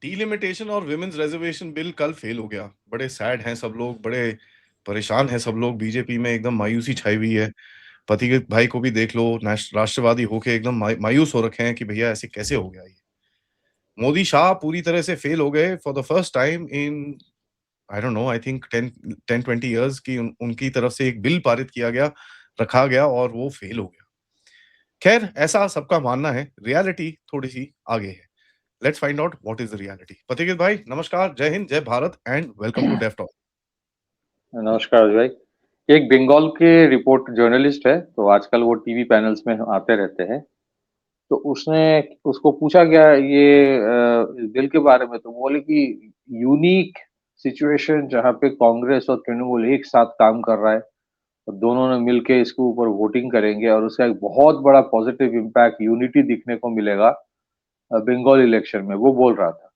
Delimitation और women's reservation bill कल fail हो गया। बड़े सैड हैं सब लोग, बड़े परेशान हैं सब लोग। बीजेपी में एकदम मायूसी छाई हुई है। पति के भाई को भी देख लो, राष्ट्रवादी होके एकदम मायूस हो रखे हैं कि भैया ऐसे कैसे हो गया ये। मोदी शाह पूरी तरह से फेल हो गए for the first time in I don't know, I think 10-20 years की उनकी तरफ से एक बिल पारित किया गया, रखा गया और वो फेल हो गया। खैर ऐसा सबका मानना है, रियलिटी थोड़ी सी आगे है। Let's find out what is the reality. Pathiket भाई नमस्कार, जय हिंद, जय Bharat and welcome to Def Talk. नमस्कार भाई। एक बंगाल के रिपोर्ट जर्नलिस्ट है, तो आजकल वो टीवी पैनल्स में आते रहते हैं। तो उसने उसको पूछा गया ये इस बिल के बारे में, तो बोले कि यूनिक सिचुएशन जहाँ पे कांग्रेस और तृणमूल एक साथ काम कर रहा है और दोनों ने मिलके इसके ऊपर वोटिंग करेंगे और उसका एक बहुत बड़ा पॉजिटिव इम्पैक्ट यूनिटी दिखने को मिलेगा बंगाल इलेक्शन में, वो बोल रहा था।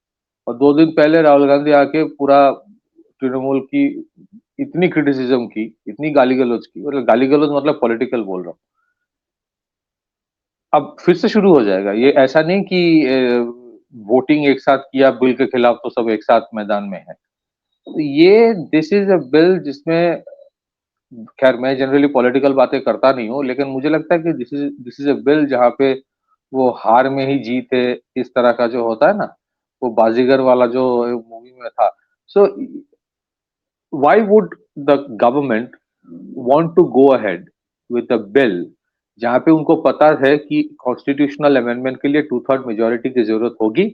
और 2 दिन पहले राहुल गांधी आके पूरा तृणमूल की इतनी क्रिटिसिज्म की, इतनी गाली गलौज की, मतलब गाली गलौज मतलब पॉलिटिकल बोल रहा हूँ। अब फिर से शुरू हो जाएगा ये, ऐसा नहीं कि वोटिंग एक साथ किया बिल के खिलाफ तो सब एक साथ मैदान में है। तो ये दिस इज अ बिल जिसमें, खैर मैं जनरली पॉलिटिकल बातें करता नहीं हूँ, लेकिन मुझे लगता है कि दिस इज अ बिल जहाँ पे वो हार में ही जीत है, इस तरह का जो होता है ना, वो बाजीगर वाला जो मूवी में था। सो why would the government want to go ahead with a bill जहां पे उनको पता है कि कॉन्स्टिट्यूशनल अमेंडमेंट के लिए 2/3 मेजोरिटी की जरूरत होगी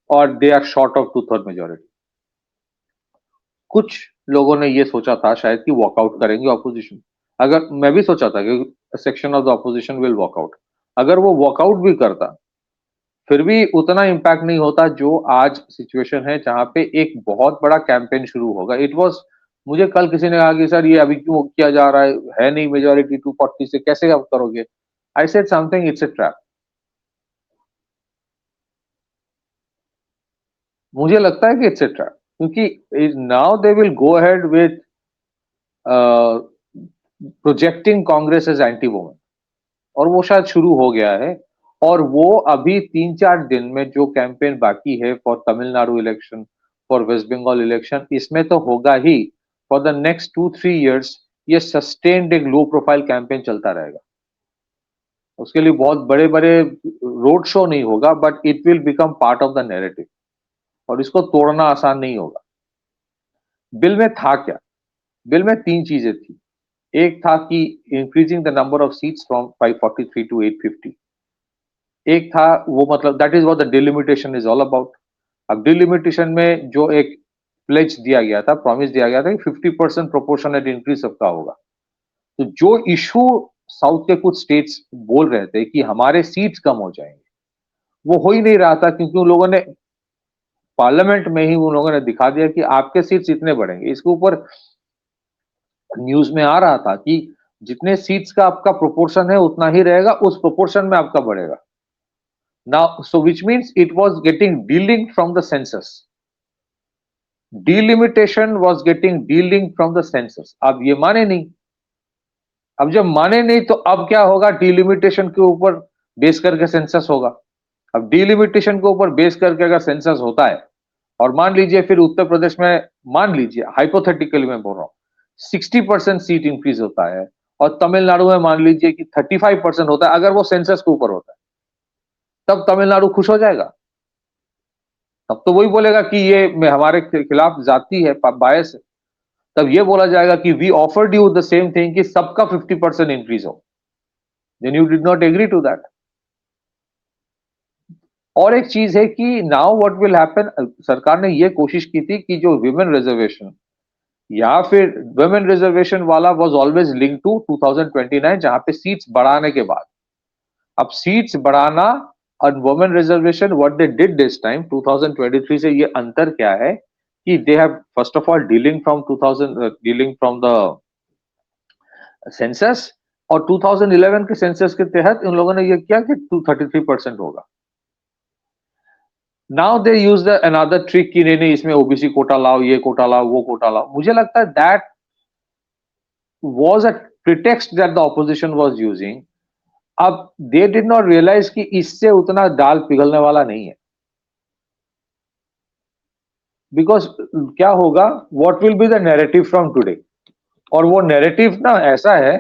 और they are short of 2/3 majority. कुछ लोगों ने ये सोचा था शायद कि वॉकआउट करेंगे ऑपोजिशन। अगर मैं भी सोचा था कि section of the opposition will walkout, अगर वो वॉकआउट भी करता फिर भी उतना इम्पैक्ट नहीं होता जो आज सिचुएशन है, जहां पे एक बहुत बड़ा कैंपेन शुरू होगा। इट वाज, मुझे कल किसी ने कहा कि सर ये अभी क्यों किया जा रहा है नहीं मेजोरिटी 240 से कैसे आप करोगे? I said something, it's a trap. मुझे लगता है कि इट्स अ ट्रैप, क्योंकि now they will go ahead with projecting Congress as anti women, और वो शायद शुरू हो गया है। और वो अभी 3-4 दिन में जो कैंपेन बाकी है for Tamil Nadu election, for West Bengal election, इसमें तो होगा ही। फॉर द नेक्स्ट 2-3 इयर्स ये सस्टेन्ड एक लो प्रोफाइल कैंपेन चलता रहेगा। उसके लिए बहुत बड़े बड़े रोड शो नहीं होगा, but it will become part of the narrative और इसको तोड़ना आसान नहीं होगा। बिल में था क्या? बिल में 3 चीजें थी। एक था कि increasing the number of seats from 543 to 850। एक था वो, मतलब that is what the delimitation is all about. अब डिलिमिटेशन में जो एक प्लेज दिया गया था, प्रॉमिस दिया गया था कि 50% प्रोपोर्शनेट इंक्रीज सबका होगा। तो जो इशू साउथ के कुछ स्टेट्स बोल रहे थे कि हमारे सीट्स कम हो जाएंगे, वो हो ही नहीं रहा था, क्योंकि उन लोगों ने पार्लियामेंट में ही उन लोगों ने दिखा दिया कि आपके सीट्स इतने बढ़ेंगे। इसके ऊपर न्यूज में आ रहा था कि जितने सीट्स का आपका प्रोपोर्शन है उतना ही रहेगा, उस प्रोपोर्शन में आपका बढ़ेगा। Now, so which means it was getting delinked from the census. Delimitation was getting delinked from the census. अब ये माने नहीं। अब जब माने नहीं तो अब क्या होगा? डिलिमिटेशन के ऊपर बेस करके सेंसस होगा। अब डिलिमिटेशन के ऊपर बेस करके अगर सेंसस होता है और मान लीजिए फिर उत्तर प्रदेश में, मान लीजिए हाइपोथेटिकली मैं बोल रहा हूँ, 60% सीट इंक्रीज होता है और तमिलनाडु में मान लीजिए कि 35% होता है, अगर वो सेंसस के ऊपर होता है, तब तमिलनाडु खुश हो जाएगा। तब तो वही बोलेगा कि ये हमारे खिलाफ जाती है, बायस है। तब ये बोला जाएगा कि we offered you the same thing कि सबका 50% इंक्रीज हो, then you did not agree to that. और एक चीज है कि नाउ व्हाट विल हैपन, सरकार ने ये कोशिश की थी कि जो विमेन रिजर्वेशन या फिर वुमेन रिजर्वेशन वाला वाज ऑलवेज लिंक टू 2029, जहां पे सीट्स बढ़ाने के बाद, अब सीट्स बढ़ाना और women reservation, what they did this time 2023 से ये अंतर क्या है कि they have first of all dealing from 2000, dealing from the census, और 2011 के सेंसस के तहत इन लोगों ने ये किया कि 233% होगा। Now they use the another trick कि नहीं नहीं इसमें ओबीसी कोटा लाओ, ये कोटा लाओ, वो कोटा लाओ। मुझे लगता है that was a pretext that the opposition was using. अब दे डिड नॉट रियलाइज कि इससे उतना दाल पिघलने वाला नहीं है। बिकॉज क्या होगा, what will be the narrative from today, और वो नैरेटिव ना ऐसा है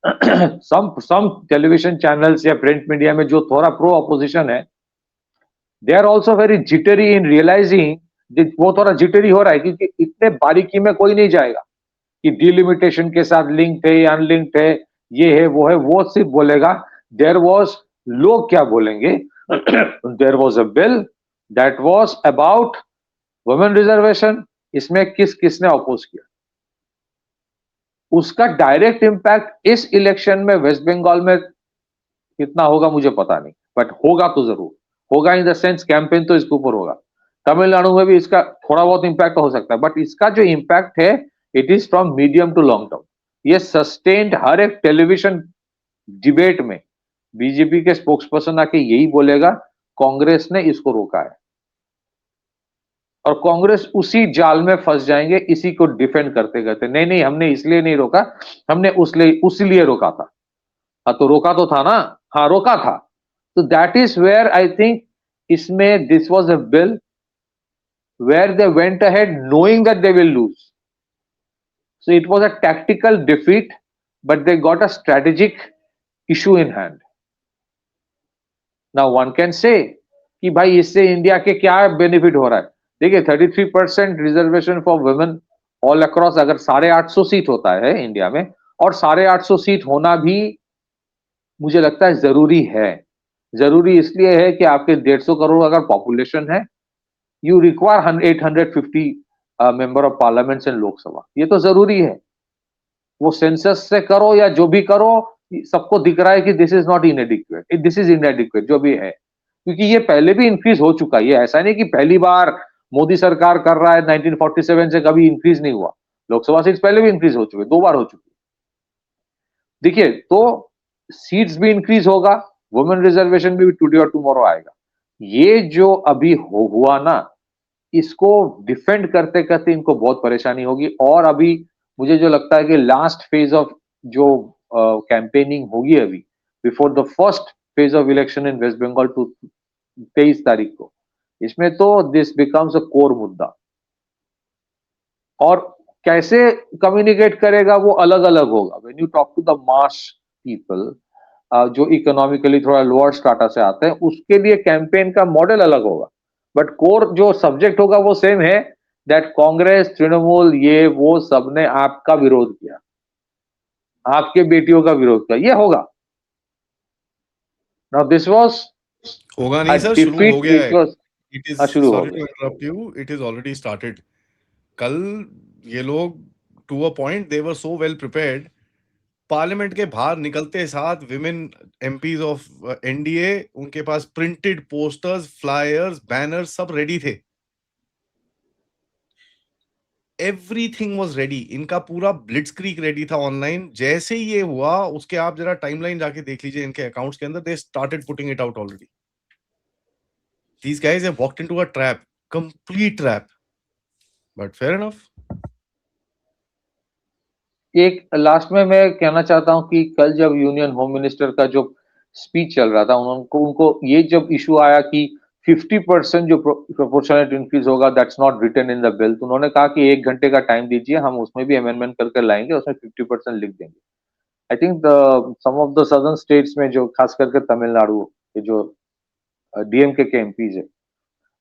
सम टेलीविजन चैनल्स या प्रिंट मीडिया में जो थोड़ा प्रो अपोजिशन है, they are also very jittery in realising, वो थोड़ा जिटरी हो रहा है क्योंकि इतने बारीकी में कोई नहीं जाएगा कि डिलिमिटेशन के साथ लिंक है या अनलिंक्ड है, ये है वो है, वो सिर्फ बोलेगा देयर वाज, लोग क्या बोलेंगे there was a bill that was about women reservation, इसमें किस किसने अपोज किया, उसका डायरेक्ट इंपैक्ट इस इलेक्शन में वेस्ट बंगाल में कितना होगा मुझे पता नहीं, बट होगा तो जरूर होगा, इन द सेंस कैंपेन तो इसके ऊपर होगा। तमिलनाडु में भी इसका थोड़ा बहुत इंपैक्ट हो सकता है, बट इसका जो इंपैक्ट है it is from medium to long term. ये सस्टेन्ड हर एक टेलीविजन डिबेट में बीजेपी के स्पोक्स पर्सन आके यही बोलेगा, कांग्रेस ने इसको रोका है, और कांग्रेस उसी जाल में फंस जाएंगे इसी को डिफेंड करते करते, नहीं नहीं हमने इसलिए नहीं रोका, हमने उसलिए रोका था। हाँ तो रोका तो था ना, हाँ रोका था। तो that is where I think इसमें this was a bill where they went ahead knowing that they will lose, so it was a tactical defeat but they got a strategic issue in hand. Now one can say कि भाई इससे India के क्या benefit हो रहा है, देखिए 33% reservation for women all across, अगर 850 सीट होता है इंडिया में, और 850 सीट होना भी मुझे लगता है जरूरी है। जरूरी इसलिए है कि आपके 150 करोड़ अगर पॉपुलेशन है, you require 850 member of parliament in Lok Sabha, ये तो जरूरी है। वो सेंसस से करो या जो भी करो, सबको दिख रहा है कि this is not इनएडिक्वेट, this is इनएडिक्वेट जो भी है, क्योंकि ये पहले भी इंक्रीज हो चुका है, ये ऐसा नहीं कि पहली बार मोदी सरकार कर रहा है, 1947 से कभी इंक्रीज नहीं हुआ, लोकसभा सीट्स पहले भी इंक्रीज हो चुके, 2 बार हो चुकी। देखिए तो सीट्स भी इंक्रीज होगा, वुमेन रिजर्वेशन भी टुडे और टुमारो आएगा। ये जो अभी हुआ ना, इसको डिफेंड करते करते इनको बहुत परेशानी होगी, और अभी मुझे जो लगता है कि लास्ट फेज ऑफ जो कैंपेनिंग होगी अभी before the first phase of election in West Bengal to 23 तारीख को, इसमें तो दिस बिकम्स अ कोर मुद्दा, और कैसे कम्युनिकेट करेगा वो अलग अलग होगा। When you talk to the mass people जो इकोनॉमिकली थोड़ा लोअर स्टाटा से आते हैं, उसके लिए कैंपेन का मॉडल अलग होगा, बट कोर जो सब्जेक्ट होगा वो सेम है, दैट कांग्रेस तृणमूल ये वो सबने आपका विरोध किया, आपके बेटियों का विरोध किया, ये होगा। नाउ दिस वाज होगा अ नहीं सर, शुरू हो डिफीट गया विच है। वाज, इट इज, शुरू हो सॉरी टू गया। Interrupt you, it is already started. कल ये लोग to a point they were so well prepared, parliament के बाहर निकलते साथ विमेन एमपीज ऑफ एनडीए, उनके पास प्रिंटेड पोस्टर्स, फ्लायर्स, बैनर्स सब रेडी थे। एवरीथिंग वाज रेडी, इनका पूरा ब्लिट्सक्रीग रेडी था ऑनलाइन। जैसे ही ये हुआ उसके आप जरा टाइमलाइन जाके देख लीजिए इनके अकाउंट्स के अंदर, they started putting it out already. These guys have walked into a trap, complete trap. But fair enough. एक लास्ट में मैं कहना चाहता हूं कि कल जब यूनियन होम मिनिस्टर का जो स्पीच चल रहा था, उनको ये जब इशू आया कि 50% जो प्रोपोर्शनल इंक्रीज होगा that's not written in the bill, तो उन्होंने कहा कि 1 घंटे का टाइम दीजिए, हम उसमें भी अमेंडमेंट करके लाएंगे, उसमें 50% लिख देंगे। I think some of the southern states में जो खास करके तमिलनाडु के जो डीएमके के एमपीज है,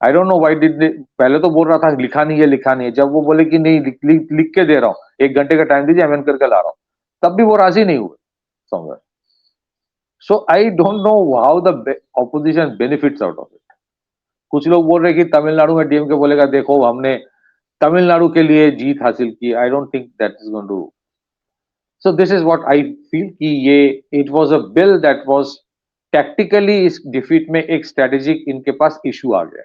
I don't know why did, पहले तो बोल रहा था लिखा नहीं है लिखा नहीं है, जब वो बोले कि नहीं लिख के दे रहा हूँ, 1 घंटे का टाइम दीजिए अमेंड करके ला रहा हूँ, तब भी वो राजी नहीं हुए somewhere. So I don't know how the opposition benefits out of it. कुछ लोग बोल रहे हैं कि तमिलनाडु में डीएमके बोलेगा देखो हमने तमिलनाडु के लिए जीत हासिल की, I don't think that is going to. So this is what I feel कि ये it was a bill that was tactically, इस डिफीट में एक स्ट्रेटेजिक इनके पास इशू आ गया।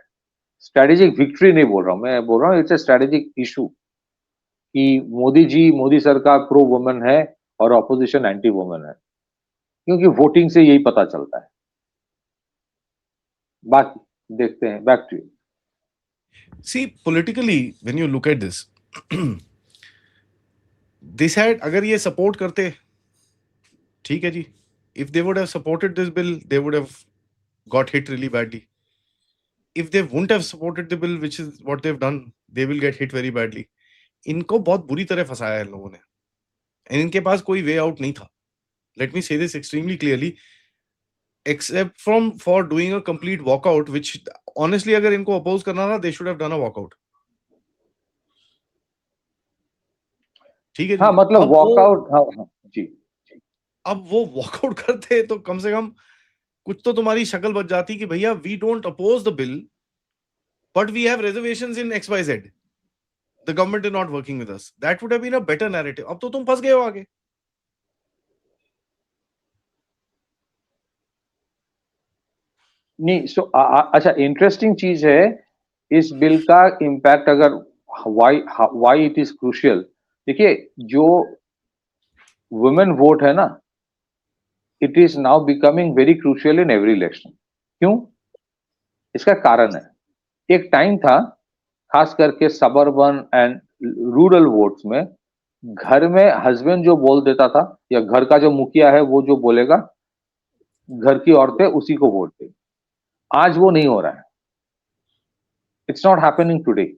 स्ट्रेटेजिक विक्ट्री नहीं बोल रहा हूं मैं, बोल रहा हूँ इट्स अ स्ट्रेटेजिक इशू कि मोदी जी, मोदी सरकार प्रो वुमेन है और ऑपोजिशन एंटी वुमेन है, क्योंकि वोटिंग से यही पता चलता है। बाकी देखते हैं, back to you. See, politically, when you look at this, this had, अगर ये support करते, ठीक है जी, if they would have supported this bill, they would have got hit really badly. if they wouldn't have supported the bill, which is what they've done, they will get hit very badly. इनको बहुत बुरी तरह फंसाया है इन लोगों ने, इनके पास कोई वे आउट नहीं था. Let me say this extremely clearly, except from for doing a complete walkout, which honestly अगर इनको oppose करना था, they should have done a walkout. ठीक है हाँ जी. मतलब अब वॉकआउट, हाँ हाँ जी, अब वो वॉकआउट करते तो कम से कम कुछ तो तुम्हारी शक्ल बच जाती कि भैया we don't oppose the bill but we have reservations in XYZ. The government is not working with us. That would have been a better narrative. अब तो तुम फंस गए हो आगे. नहीं सो अच्छा इंटरेस्टिंग चीज है इस बिल का इम्पैक्ट, अगर व्हाई इट इज क्रूशियल. देखिए जो वुमेन वोट है ना, it is now becoming very crucial in every election. क्यों? इसका कारण है, एक टाइम था खास करके सबर्बन एंड रूरल वोट्स में, घर में हस्बैंड जो बोल देता था या घर का जो मुखिया है वो जो बोलेगा, घर की औरतें उसी को वोट देगी. आज वो नहीं हो रहा है. It's not happening today.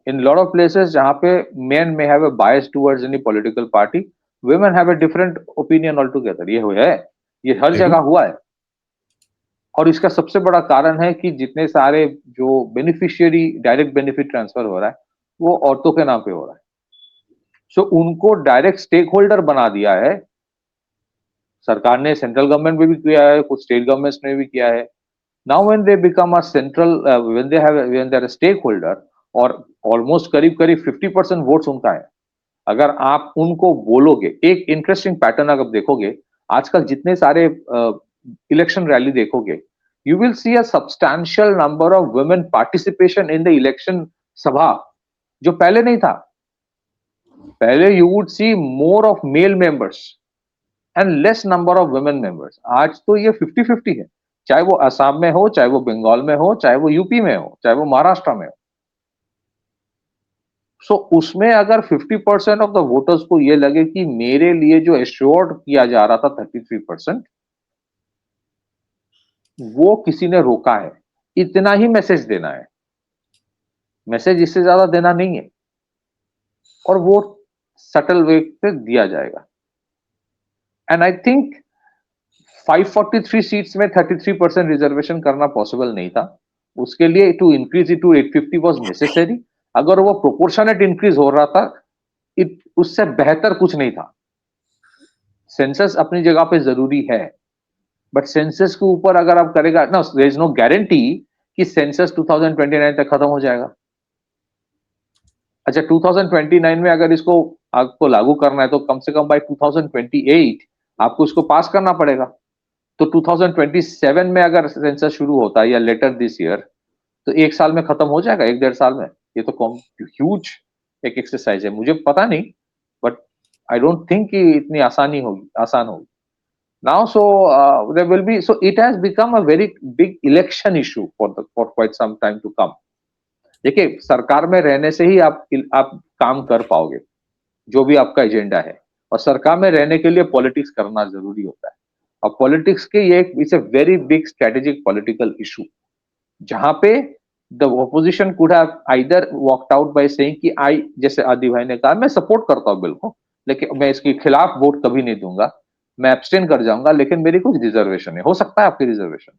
In a lot of places जहां पे men may have a bias towards any political party, women have a different opinion altogether. ये हुआ है, ये हर I जगह do. हुआ है. और इसका सबसे बड़ा कारण है कि जितने सारे जो बेनिफिशियरी डायरेक्ट बेनिफिट ट्रांसफर हो रहा है वो औरतों के नाम पे हो रहा है. सो उनको डायरेक्ट स्टेक होल्डर बना दिया है. सरकार ने, सेंट्रल गवर्नमेंट में भी किया है, कुछ स्टेट गवर्नमेंट्स ने भी किया है. Now when they become a central, when they are a stakeholder, और ऑलमोस्ट करीब करीब 50% वोट्स उनका है. अगर आप उनको बोलोगे, एक इंटरेस्टिंग पैटर्न अगर देखोगे, आजकल जितने सारे इलेक्शन रैली देखोगे, you will C a substantial number of women participation in the election सभा, जो पहले नहीं था. पहले you would see more of male members and less number of women members. आज तो ये 50-50 है, चाहे वो असम में हो, चाहे वो बंगाल में हो, चाहे वो यूपी में हो, चाहे वो महाराष्ट्र में हो. सो उसमें अगर 50% ऑफ द वोटर्स को ये लगे कि मेरे लिए जो एश्योर्ड किया जा रहा था 33%, वो किसी ने रोका है, इतना ही मैसेज देना है. मैसेज इससे ज्यादा देना नहीं है, और वो सटल वे से दिया जाएगा. एंड आई थिंक 543 सीट्स में 33% रिजर्वेशन करना पॉसिबल नहीं था. उसके लिए to increase it to 850 was necessary. अगर वो प्रोपोर्शनेट इंक्रीज हो रहा था, उससे बेहतर कुछ नहीं था. सेंसस अपनी जगह पे जरूरी है, बट सेंसस के ऊपर अगर आप करेगा ना, देयर इज नो गारंटी कि सेंसस 2029 तक खत्म हो जाएगा. अच्छा 2029 में अगर इसको आपको लागू करना है तो कम से कम बाय 2028 आपको इसको पास करना पड़ेगा. तो 2027 में अगर सेंसस शुरू होता है या लेटर दिस ईयर, तो एक साल में खत्म हो जाएगा, एक डेढ़ साल में. ये तो ह्यूज एक एक्सरसाइज है. मुझे पता नहीं, बट आई डोंट थिंक कि इतनी आसान होगी. Now so there will be, so it has become a very big election issue for quite some time to come. देखिए सरकार में रहने से ही आप काम कर पाओगे, जो भी आपका एजेंडा है. और सरकार में रहने के लिए पॉलिटिक्स करना जरूरी होता है. और पॉलिटिक्स के ये it's a very big strategic political issue, जहां पे the opposition could have either walked out by saying कि आई, जैसे आदि भाई ने कहा, मैं सपोर्ट करता हूं बिल को, लेकिन मैं इसके खिलाफ वोट कभी नहीं दूंगा, मैं एब्सटेन कर जाऊंगा, लेकिन मेरी कुछ रिजर्वेशन है. हो सकता है आपकी रिजर्वेशन.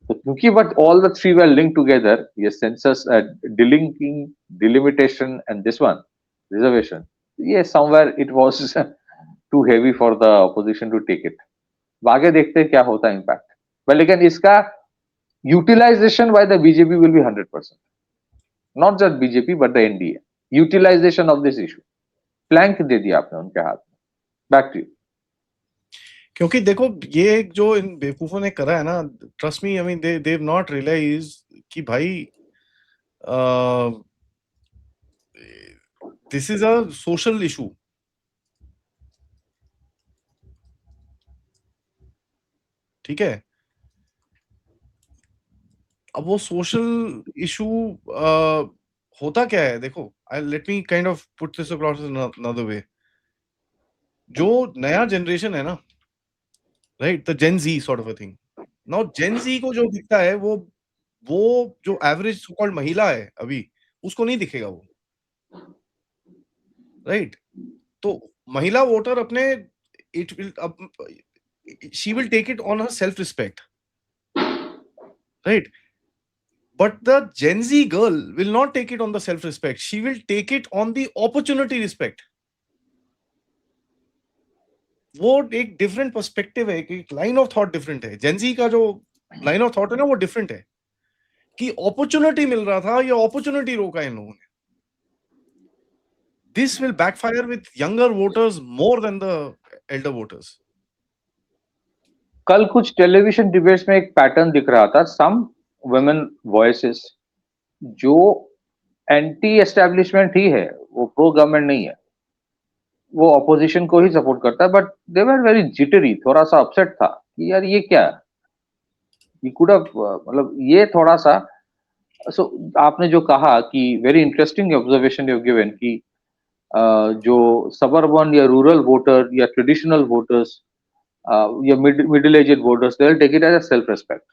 तो क्योंकि but all the three were link together, ये census delinking, delimitation and this one reservation, ये somewhere it was too heavy for the opposition to take it. आगे देखते हैं क्या होता है इम्पैक्ट. लेकिन इसका utilization by the BJP will be 100%. Not just BJP but the NDA. Utilization of this issue. Plank दे दिया आपने उनके हाथ में. Back to you. क्योंकि देखो ये जो इन बेवकूफों ने करा है ना, trust me, I mean they have not realise कि भाई this is a social issue. ठीक है, अब वो सोशल इशू होता क्या है, देखो, I let me kind of put this across another way. जो नया जनरेशन है ना, right, the Gen Z sort of a thing. Now Gen Z को जो दिखता है वो वो जो एवरेज सो कॉल्ड महिला है अभी, उसको नहीं दिखेगा वो, राइट? तो महिला वोटर अपने इट विल अब she will take it on her self respect, right? But the Gen Z girl will not take it on the self respect. She will take it on the opportunity respect. वो एक different perspective है, एक line of thought different है। Gen Z का जो line of thought है ना, वो डिफरेंट है कि अपॉर्चुनिटी मिल रहा था, ये अपॉर्चुनिटी रोका इन लोगों ने। This will backfire with younger voters more than the Elder voters. कल कुछ टेलीविजन डिबेट्स में एक पैटर्न दिख रहा था, सम वुमेन वॉइसेस जो एंटी एस्टेब्लिशमेंट ही है, वो प्रो गवर्नमेंट नहीं है, वो ऑपोजिशन को ही सपोर्ट करता है, but they were very jittery, थोड़ा सा अपसेट था कि यार ये क्या है, ये कुड मतलब ये थोड़ा सा। सो आपने जो कहा कि very interesting observation you given कि जो सबर्बन या रूरल वोटर या ट्रेडिशनल वोटर्स या middle aged voters, they will take it as a self respect,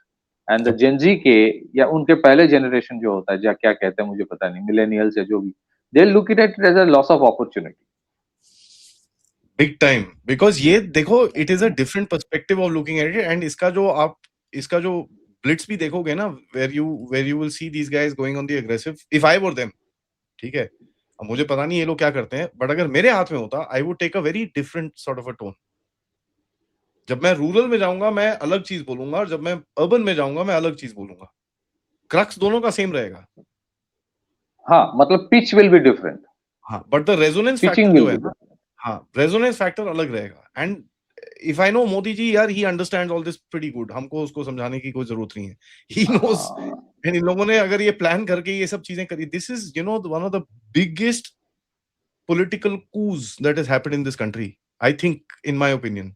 and the Gen Z के या उनके पहले जनरेशन जो होता है, या क्या कहते हैं मुझे पता नहीं, मिलेनियल्स या जो भी, they look it as a loss of opportunity. Big time, because ये देखो, it is a different perspective of looking at it. And इसका जो ब्लिट्स भी देखोगे ना, where you will see these guys going on the aggressive, if I were them, ठीक है, अब मुझे पता नहीं ये लोग क्या करते हैं, बट अगर मेरे हाथ में होता, I would take a very different sort of a tone. जब मैं रूरल में जाऊंगा मैं अलग चीज बोलूंगा, और जब मैं अर्बन में जाऊंगा मैं अलग चीज बोलूंगा। क्रक्स दोनों का सेम रहेगा। हाँ, मतलब पिच विल बी डिफरेंट, हाँ, but the resonance factor pitching जो विल है बी ना, डिफरेंट। हाँ, रेजोनेंस फैक्टर अलग रहेगा। And if I know Modi ji, यार he understands all this pretty good, हमको उसको समझाने की कोई जरूरत नहीं है, ही नोज। हाँ, एंड इन लोगों ने अगर ये प्लान करके ये सब चीजें करी, this is one of the biggest political coups that has happened in this country, I think, in my opinion.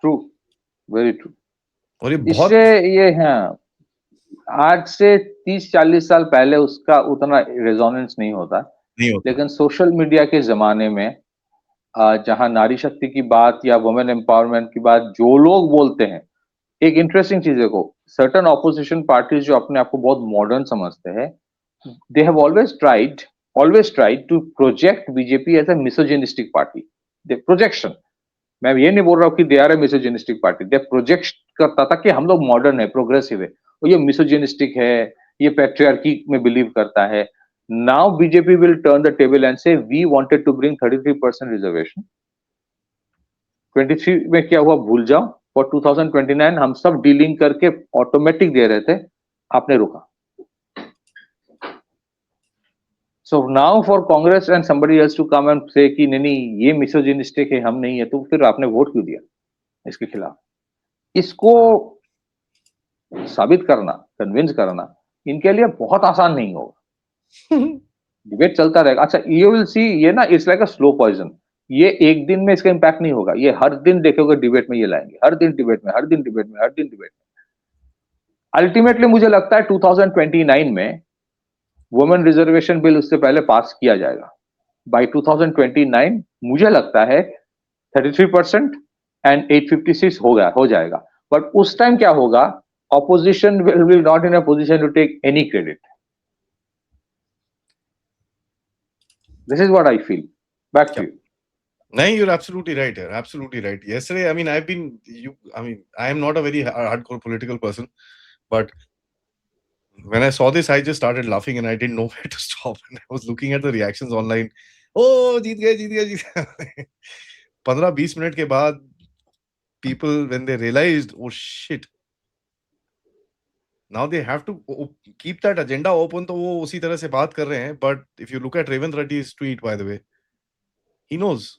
True, very true. और ये इससे बहुत ये है, आज से 30-40 साल पहले उसका उतना रेजोनेंस नहीं होता, नहीं होता। लेकिन सोशल मीडिया के जमाने में जहां नारी शक्ति की बात या वुमेन एम्पावरमेंट की बात जो लोग बोलते हैं, एक इंटरेस्टिंग चीज देखो, सर्टन ऑपोजिशन पार्टीज जो अपने आप को बहुत मॉडर्न समझते हैं, they have always tried to project BJP as a misogynistic party. They projection, मैं ये नहीं बोल रहा हूँ कि they are a misogynistic party, they project करता था कि हम लोग मॉडर्न है, प्रोग्रेसिव है, और ये मिसोजिनिस्टिक है, ये पैट्रियार्की में बिलीव करता है। Now BJP will turn the table and say we wanted to bring 33% reservation, 23 में क्या हुआ भूल जाओ, फॉर 2029 हम सब डीलिंग करके ऑटोमेटिक दे रहे थे, आपने रोका। So now for Congress and somebody else to come and say कि नहीं नहीं ये मिसोजिनिस्टिक है, हम नहीं है, तो फिर आपने वोट क्यों दिया इसके खिलाफ? इसको साबित करना, कन्विंस करना इनके लिए बहुत आसान नहीं होगा। डिबेट चलता रहेगा। अच्छा, यू विल सी, ये ना it's like a slow poison, ये एक दिन में इसका इंपैक्ट नहीं होगा, ये हर दिन देखोगे डिबेट में ये लाएंगे, हर दिन डिबेट में, हर दिन डिबेट में, हर दिन डिबेट में। अल्टीमेटली मुझे लगता है 2029 में वुमेन रिजर्वेशन बिल उससे पहले पास किया जाएगा। बाय 2029 मुझे लगता है 33% एंड 856 हो जाएगा। बट उस टाइम क्या होगा, opposition will not in a position to take any credit. This is what I feel. Back to क्या? You. No, you're absolutely right here. Absolutely right. Yesterday, I mean, I am not a very hardcore political person, but when I saw this, I just started laughing and I didn't know where to stop. And I was looking at the reactions online. Oh, जीत गए, जीत गए, जीत गए. 15-20 minute के बाद, people, when they realized, oh shit, now they have to keep that agenda open, तो वो उसी तरह से बात कर रहे हैं. But if you look at Revant Reddy's tweet, by the way, he knows.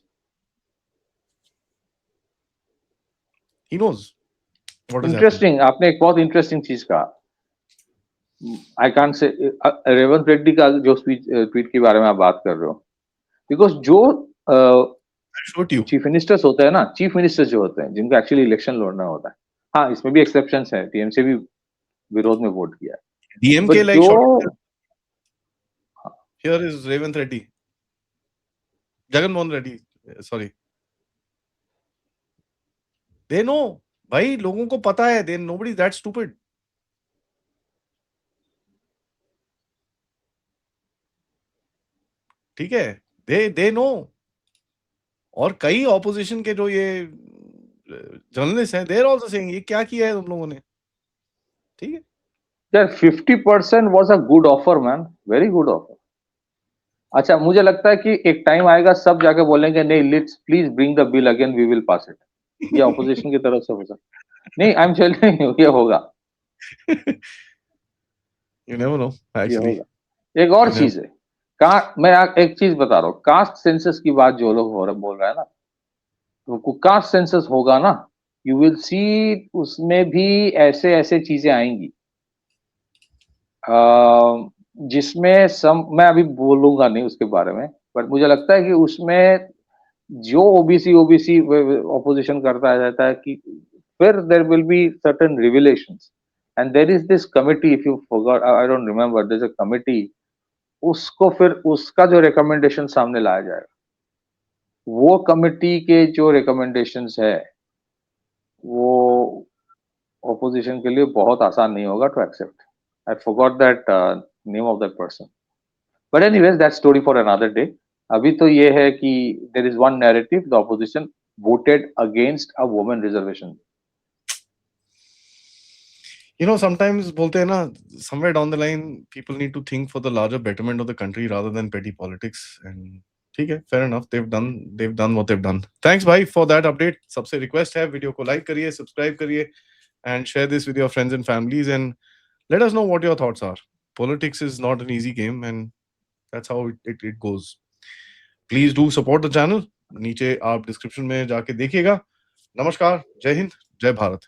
He knows what is happening. Interesting, आपने एक बहुत इंटरेस्टिंग चीज कहा। I can't say Revanth Reddy का जो स्पीच ट्वीट के बारे में आप बात कर रहे हो, बिकॉज जो I showed you. Chief ministers होते हैं ना, चीफ मिनिस्टर्स जो होते हैं जिनको एक्चुअली इलेक्शन लड़ना होता है, हाँ इसमें भी एक्सेप्शंस है, टीएमसी भी विरोध में वोट किया है, DMK बट like जो shot. Here is Revant Reddy. Jagan Mohan Reddy. Sorry. They know. भाई लोगों को पता है. They nobody is that stupid. ठीक है, दे नो। और कई ऑपोजिशन के जो ये जर्नलिस्ट हैं, दे आर आल्सो सेइंग ये क्या किया है तुम लोगों ने, ठीक है। यार 50% was a good offer man, very good offer. अच्छा, मुझे लगता है कि एक टाइम आएगा सब जाके बोलेंगे नहीं, let's please bring the bill again, we will pass it. ये ऑपोजिशन की तरफ से हो सकता नहीं, आई एम टेलिंग यू, ये होगा, यू नेवर नो ये एक्चुअली। होगा। एक और यू नेवर। चीज है, मैं एक चीज बता रहा हूँ, कास्ट सेंसस की बात जो लोग बोल रहे हैं ना, तो कास्ट सेंसस होगा ना, यू विल सी उसमें भी ऐसे ऐसे चीजें आएंगी जिसमें मैं अभी बोलूंगा नहीं उसके बारे में, बट मुझे लगता है कि उसमें जो ओबीसी ओबीसी ऑपोजिशन करता रहता है कि फिर there will be certain revelations, and there is this committee, if you forgot, I don't remember, there is a committee, उसको फिर उसका जो रिकमेंडेशन सामने लाया जाएगा, वो कमिटी के जो रिकमेंडेशंस है वो ऑपोजिशन के लिए बहुत आसान नहीं होगा to accept. I forgot that name of that person, but anyways that story for another day. अभी तो ये है कि there is one narrative, the opposition voted against a woman reservation. You know, sometimes बोलते हैं ना, somewhere down the line people need to think for the larger betterment of the country rather than petty politics, and ठीक है, fair enough, they've done what they've done. Thanks भाई for that update. सबसे request है, video को like करिए, subscribe करिए, and share this with your friends and families, and let us know what your thoughts are. Politics is not an easy game, and that's how it goes. Please do support the channel. नीचे आप description में जाके देखिएगा। नमस्कार, जय हिंद, जय भारत।